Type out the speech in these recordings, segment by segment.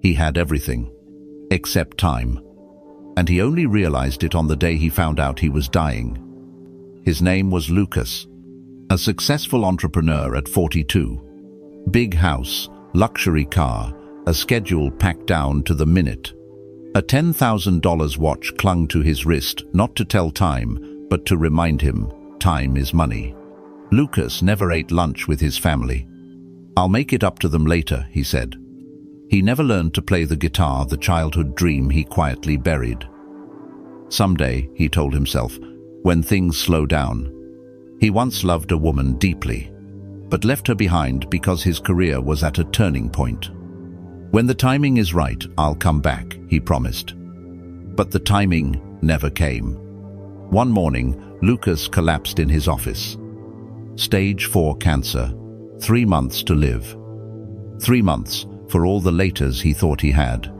He had everything, except time. And he only realized it on the day he found out he was dying. His name was Lucas, a successful entrepreneur at 42. Big house, luxury car, a schedule packed down to the minute. A $10,000 watch clung to his wrist, not to tell time, but to remind him time is money. Lucas never ate lunch with his family. "I'll make it up to them later," he said. He never learned to play the guitar, the childhood dream he quietly buried. Someday, he told himself, when things slow down. He once loved a woman deeply, but left her behind because his career was at a turning point. "When the timing is right, I'll come back," he promised. But the timing never came. One morning, Lucas collapsed in his office. Stage 4 cancer, 3 months to live. 3 months for all the laters he thought he had.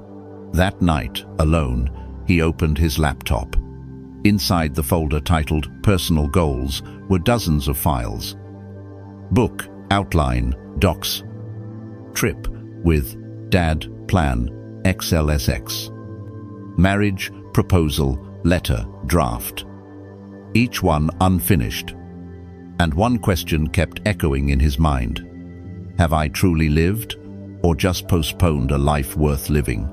That night, alone, he opened his laptop. Inside the folder titled Personal Goals were dozens of files. Book, outline, docs. Trip with Dad, plan, XLSX. Marriage, proposal, letter, draft. Each one unfinished. And one question kept echoing in his mind. Have I truly lived, or just postponed a life worth living?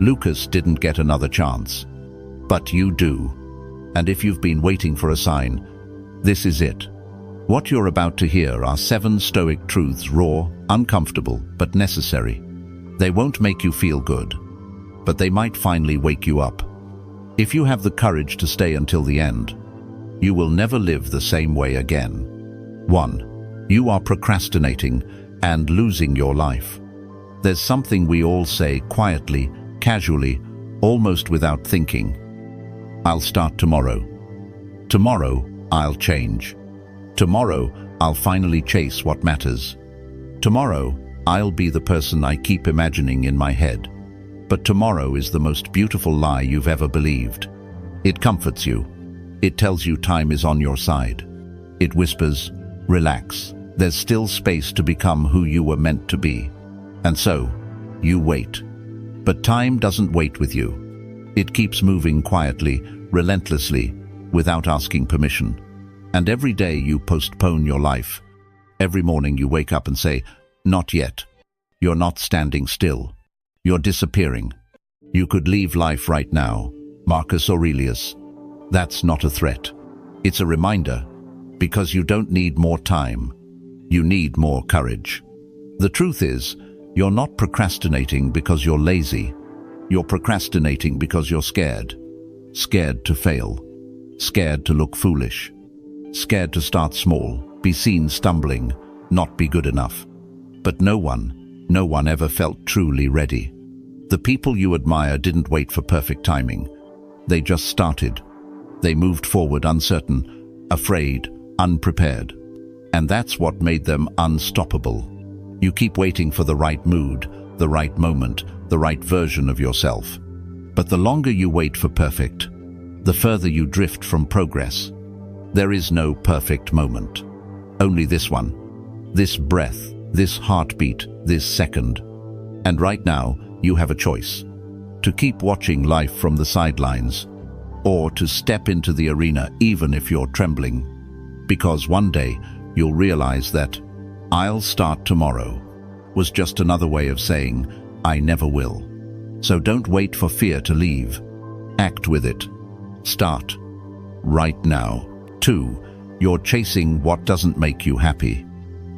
Lucas didn't get another chance. But you do. And if you've been waiting for a sign, this is it. What you're about to hear are 7 Stoic truths, raw, uncomfortable, but necessary. They won't make you feel good, but they might finally wake you up. If you have the courage to stay until the end, you will never live the same way again. 1. You are procrastinating and losing your life. There's something we all say quietly, casually, almost without thinking. I'll start tomorrow. Tomorrow, I'll change. Tomorrow, I'll finally chase what matters. Tomorrow, I'll be the person I keep imagining in my head. But tomorrow is the most beautiful lie you've ever believed. It comforts you. It tells you time is on your side. It whispers, relax, there's still space to become who you were meant to be. And so, you wait. But time doesn't wait with you. It keeps moving quietly, relentlessly, without asking permission. And every day you postpone your life. Every morning you wake up and say, not yet. You're not standing still. You're disappearing. You could leave life right now. Marcus Aurelius. That's not a threat. It's a reminder, because you don't need more time. You need more courage. The truth is, you're not procrastinating because you're lazy. You're procrastinating because you're scared. Scared to fail. Scared to look foolish. Scared to start small, be seen stumbling, not be good enough. But no one ever felt truly ready. The people you admire didn't wait for perfect timing. They just started. They moved forward uncertain, afraid, unprepared. And that's what made them unstoppable. You keep waiting for the right mood, the right moment, the right version of yourself. But the longer you wait for perfect, the further you drift from progress. There is no perfect moment. Only this one, this breath, this heartbeat, this second. And right now, you have a choice. To keep watching life from the sidelines, or to step into the arena even if you're trembling. Because one day, you'll realize that "I'll start tomorrow" was just another way of saying "I never will." So don't wait for fear to leave. Act with it. Start right now. 2. You're chasing what doesn't make you happy.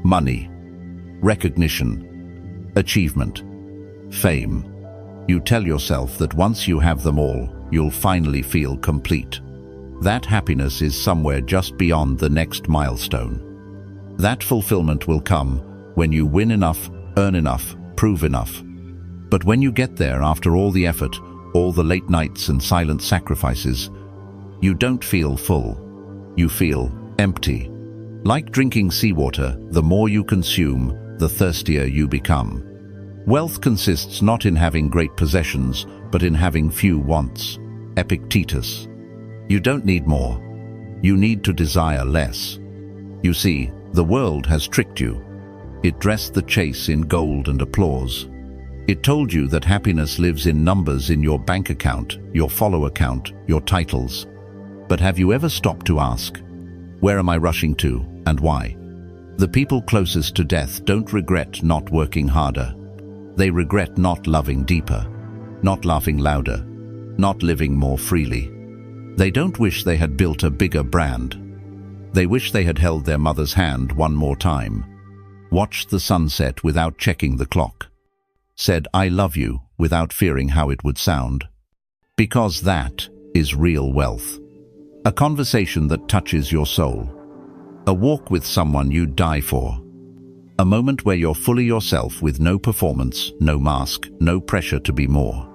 Money, recognition, achievement, fame. You tell yourself that once you have them all, you'll finally feel complete. That happiness is somewhere just beyond the next milestone. That fulfillment will come when you win enough, earn enough, prove enough. But when you get there after all the effort, all the late nights and silent sacrifices, you don't feel full. You feel empty. Like drinking seawater, the more you consume, the thirstier you become. Wealth consists not in having great possessions, but in having few wants. Epictetus. You don't need more. You need to desire less. You see, the world has tricked you. It dressed the chase in gold and applause. It told you that happiness lives in numbers in your bank account, your follower count, your titles. But have you ever stopped to ask, where am I rushing to, and why? The people closest to death don't regret not working harder. They regret not loving deeper, not laughing louder, not living more freely. They don't wish they had built a bigger brand. They wish they had held their mother's hand one more time, watched the sunset without checking the clock, said I love you without fearing how it would sound. Because that is real wealth. A conversation that touches your soul. A walk with someone you'd die for. A moment where you're fully yourself with no performance, no mask, no pressure to be more.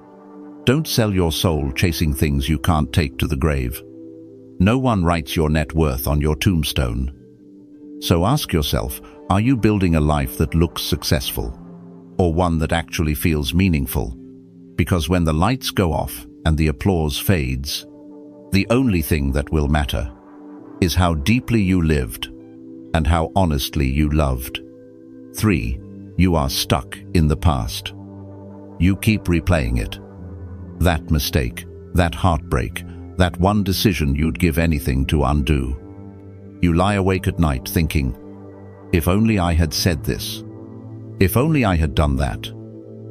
Don't sell your soul chasing things you can't take to the grave. No one writes your net worth on your tombstone. So ask yourself, are you building a life that looks successful? Or one that actually feels meaningful? Because when the lights go off and the applause fades, the only thing that will matter is how deeply you lived and how honestly you loved. 3. You are stuck in the past. You keep replaying it. That mistake, that heartbreak, that one decision you'd give anything to undo. You lie awake at night thinking, if only I had said this. If only I had done that.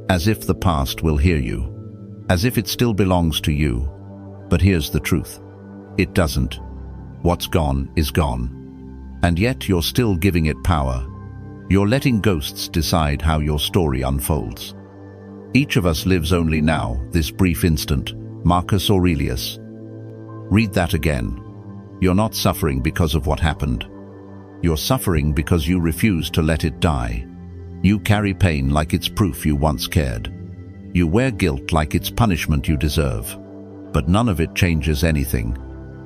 As if the past will hear you. As if it still belongs to you. But here's the truth. It doesn't. What's gone is gone. And yet you're still giving it power. You're letting ghosts decide how your story unfolds. Each of us lives only now, this brief instant. Marcus Aurelius. Read that again. You're not suffering because of what happened. You're suffering because you refuse to let it die. You carry pain like it's proof you once cared. You wear guilt like it's punishment you deserve. But none of it changes anything.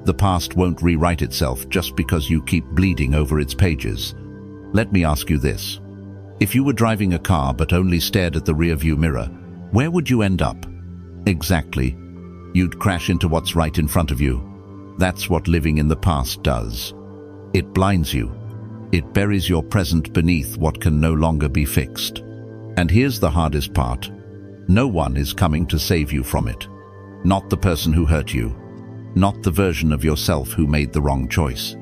The past won't rewrite itself just because you keep bleeding over its pages. Let me ask you this. If you were driving a car but only stared at the rearview mirror, where would you end up? Exactly. You'd crash into what's right in front of you. That's what living in the past does. It blinds you. It buries your present beneath what can no longer be fixed. And here's the hardest part. No one is coming to save you from it. Not the person who hurt you. Not the version of yourself who made the wrong choice.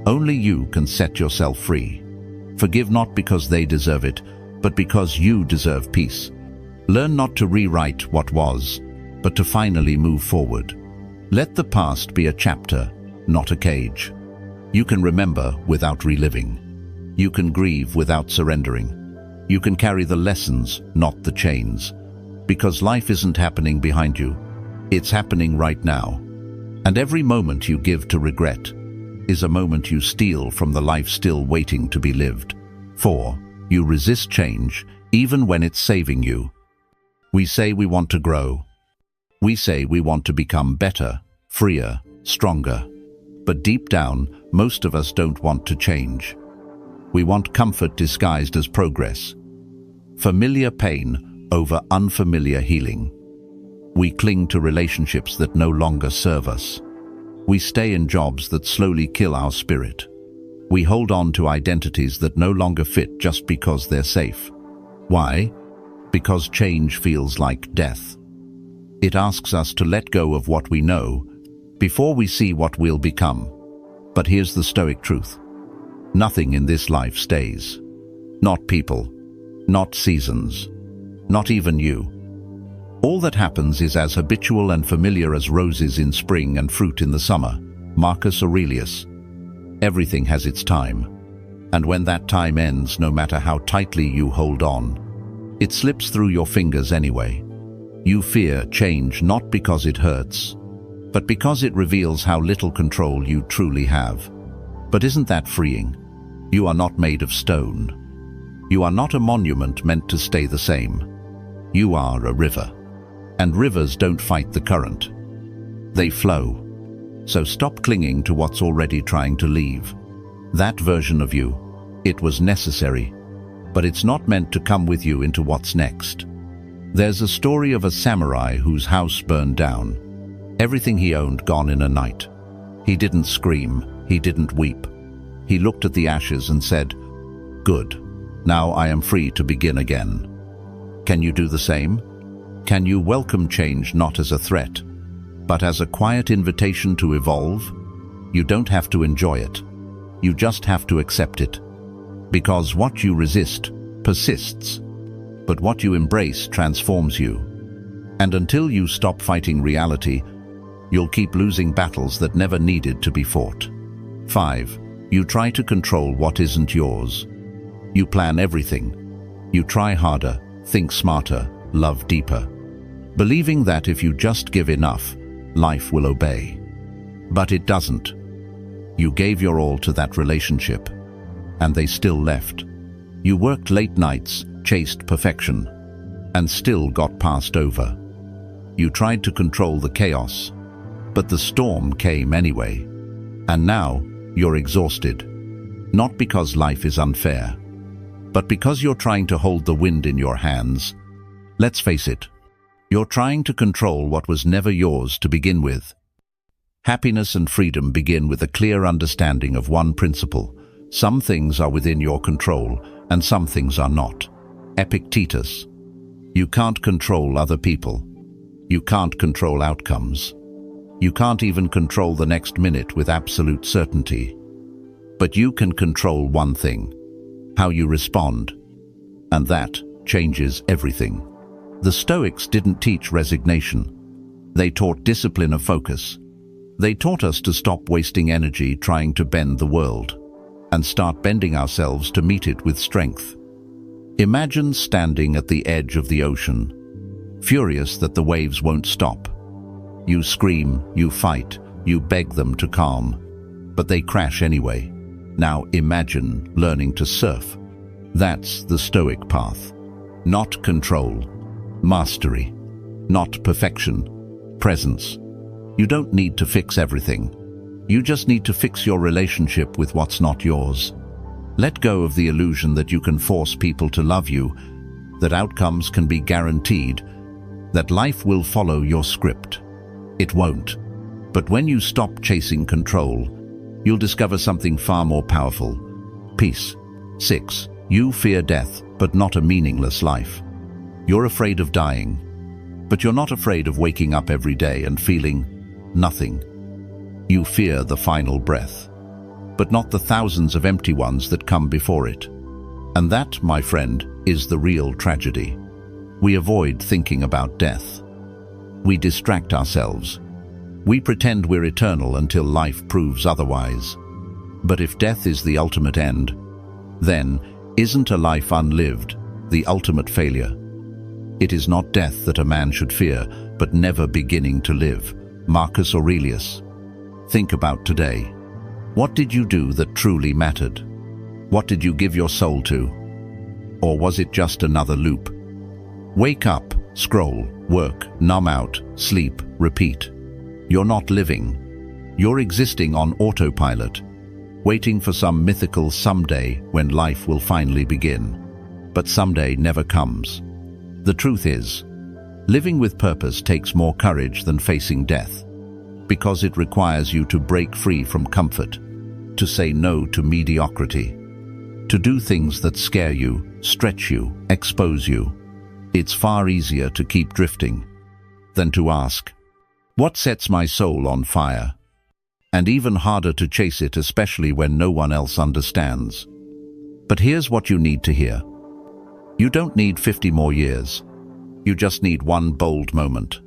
Only you can set yourself free. Forgive not because they deserve it, but because you deserve peace. Learn not to rewrite what was, but to finally move forward. Let the past be a chapter, not a cage. You can remember without reliving. You can grieve without surrendering. You can carry the lessons, not the chains. Because life isn't happening behind you. It's happening right now. And every moment you give to regret is a moment you steal from the life still waiting to be lived. 4. You resist change, even when it's saving you. We say we want to grow. We say we want to become better, freer, stronger. But deep down, most of us don't want to change. We want comfort disguised as progress. Familiar pain over unfamiliar healing. We cling to relationships that no longer serve us. We stay in jobs that slowly kill our spirit. We hold on to identities that no longer fit just because they're safe. Why? Because change feels like death. It asks us to let go of what we know before we see what we'll become. But here's the Stoic truth. Nothing in this life stays. Not people, not seasons, not even you. All that happens is as habitual and familiar as roses in spring and fruit in the summer. Marcus Aurelius. Everything has its time. And when that time ends, no matter how tightly you hold on, it slips through your fingers anyway. You fear change not because it hurts, but because it reveals how little control you truly have. But isn't that freeing? You are not made of stone. You are not a monument meant to stay the same. You are a river. And rivers don't fight the current. They flow. So stop clinging to what's already trying to leave. That version of you, it was necessary, but it's not meant to come with you into what's next. There's a story of a samurai whose house burned down. Everything he owned gone in a night. He didn't scream, he didn't weep. He looked at the ashes and said, "Good, now I am free to begin again." Can you do the same? Can you welcome change not as a threat, but as a quiet invitation to evolve? You don't have to enjoy it. You just have to accept it. Because what you resist persists, but what you embrace transforms you. And until you stop fighting reality, you'll keep losing battles that never needed to be fought. 5. You try to control what isn't yours. You plan everything. You try harder, think smarter, love deeper, believing that if you just give enough, life will obey. But it doesn't. You gave your all to that relationship, and they still left. You worked late nights, chased perfection, and still got passed over. You tried to control the chaos, but the storm came anyway. And now you're exhausted, not because life is unfair, but because you're trying to hold the wind in your hands. Let's face it, you're trying to control what was never yours to begin with. Happiness and freedom begin with a clear understanding of one principle: some things are within your control, and some things are not. Epictetus. You can't control other people. You can't control outcomes. You can't even control the next minute with absolute certainty. But you can control one thing: how you respond. And that changes everything. The Stoics didn't teach resignation. They taught discipline of focus. They taught us to stop wasting energy trying to bend the world, and start bending ourselves to meet it with strength. Imagine standing at the edge of the ocean, furious that the waves won't stop. You scream, you fight, you beg them to calm, but they crash anyway. Now imagine learning to surf. That's the Stoic path. Not control, mastery. Not perfection, presence. You don't need to fix everything. You just need to fix your relationship with what's not yours. Let go of the illusion that you can force people to love you, that outcomes can be guaranteed, that life will follow your script. It won't. But when you stop chasing control, you'll discover something far more powerful: peace. 6. You fear death, but not a meaningless life. You're afraid of dying, but you're not afraid of waking up every day and feeling nothing. You fear the final breath, but not the thousands of empty ones that come before it. And that, my friend, is the real tragedy. We avoid thinking about death. We distract ourselves. We pretend we're eternal until life proves otherwise. But if death is the ultimate end, then isn't a life unlived the ultimate failure? It is not death that a man should fear, but never beginning to live. Marcus Aurelius. Think about today. What did you do that truly mattered? What did you give your soul to? Or was it just another loop? Wake up, scroll, work, numb out, sleep, repeat. You're not living. You're existing on autopilot, waiting for some mythical someday when life will finally begin. But someday never comes. The truth is, living with purpose takes more courage than facing death, because it requires you to break free from comfort, to say no to mediocrity, to do things that scare you, stretch you, expose you. It's far easier to keep drifting than to ask, what sets my soul on fire? And even harder to chase it, especially when no one else understands. But here's what you need to hear. You don't need 50 more years. You just need one bold moment.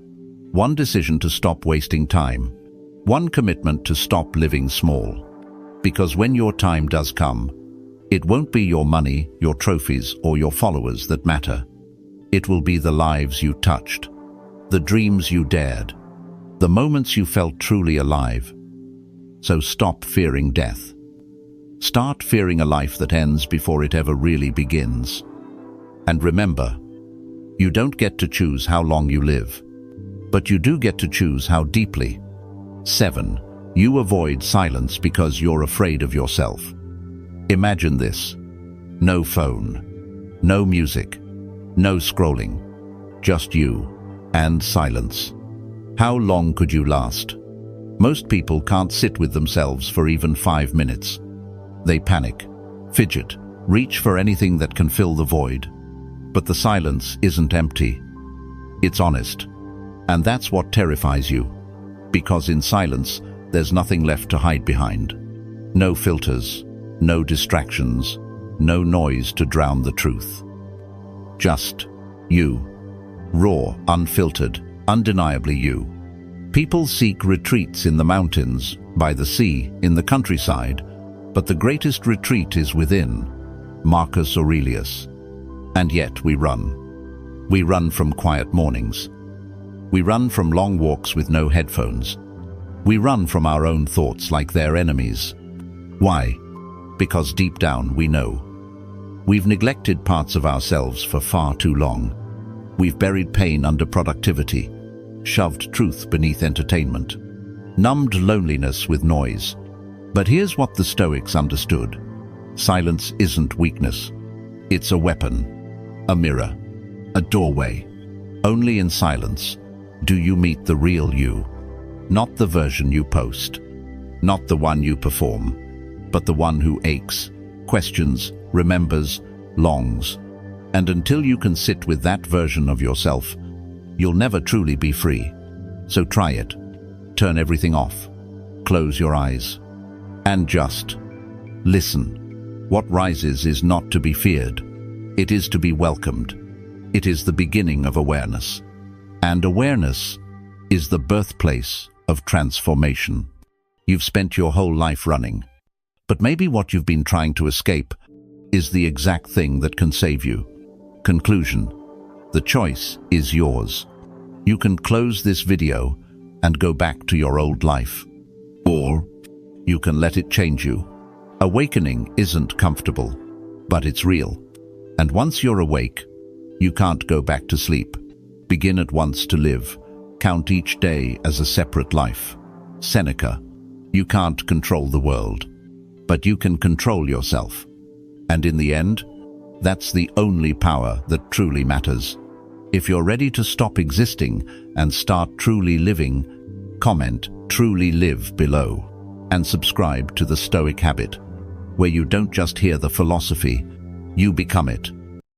One decision to stop wasting time. One commitment to stop living small. Because when your time does come, it won't be your money, your trophies, or your followers that matter. It will be the lives you touched, the dreams you dared, the moments you felt truly alive. So stop fearing death. Start fearing a life that ends before it ever really begins. And remember, you don't get to choose how long you live, but you do get to choose how deeply. 7. You avoid silence because you're afraid of yourself. Imagine this. No phone, no music, no scrolling, just you and silence. How long could you last? Most people can't sit with themselves for even 5 minutes. They panic, fidget, reach for anything that can fill the void. But the silence isn't empty. It's honest. And that's what terrifies you. Because in silence, there's nothing left to hide behind. No filters, no distractions, no noise to drown the truth. Just you. Raw, unfiltered, undeniably you. People seek retreats in the mountains, by the sea, in the countryside, but the greatest retreat is within. Marcus Aurelius. And yet we run. We run from quiet mornings. We run from long walks with no headphones. We run from our own thoughts like they're enemies. Why? Because deep down we know. We've neglected parts of ourselves for far too long. We've buried pain under productivity, shoved truth beneath entertainment, numbed loneliness with noise. But here's what the Stoics understood. Silence isn't weakness. It's a weapon, a mirror, a doorway. Only in silence do you meet the real you, not the version you post, not the one you perform, but the one who aches, questions, remembers, longs. And until you can sit with that version of yourself, you'll never truly be free. So try it. Turn everything off. Close your eyes. And just listen. What rises is not to be feared. It is to be welcomed. It is the beginning of awareness. And awareness is the birthplace of transformation. You've spent your whole life running. But maybe what you've been trying to escape is the exact thing that can save you. Conclusion. The choice is yours. You can close this video and go back to your old life. Or you can let it change you. Awakening isn't comfortable, but it's real. And once you're awake, you can't go back to sleep. Begin at once to live. Count each day as a separate life. Seneca. You can't control the world, but you can control yourself. And in the end, that's the only power that truly matters. If you're ready to stop existing and start truly living, comment "Truly Live" below. And subscribe to the Stoic Habit, where you don't just hear the philosophy, you become it.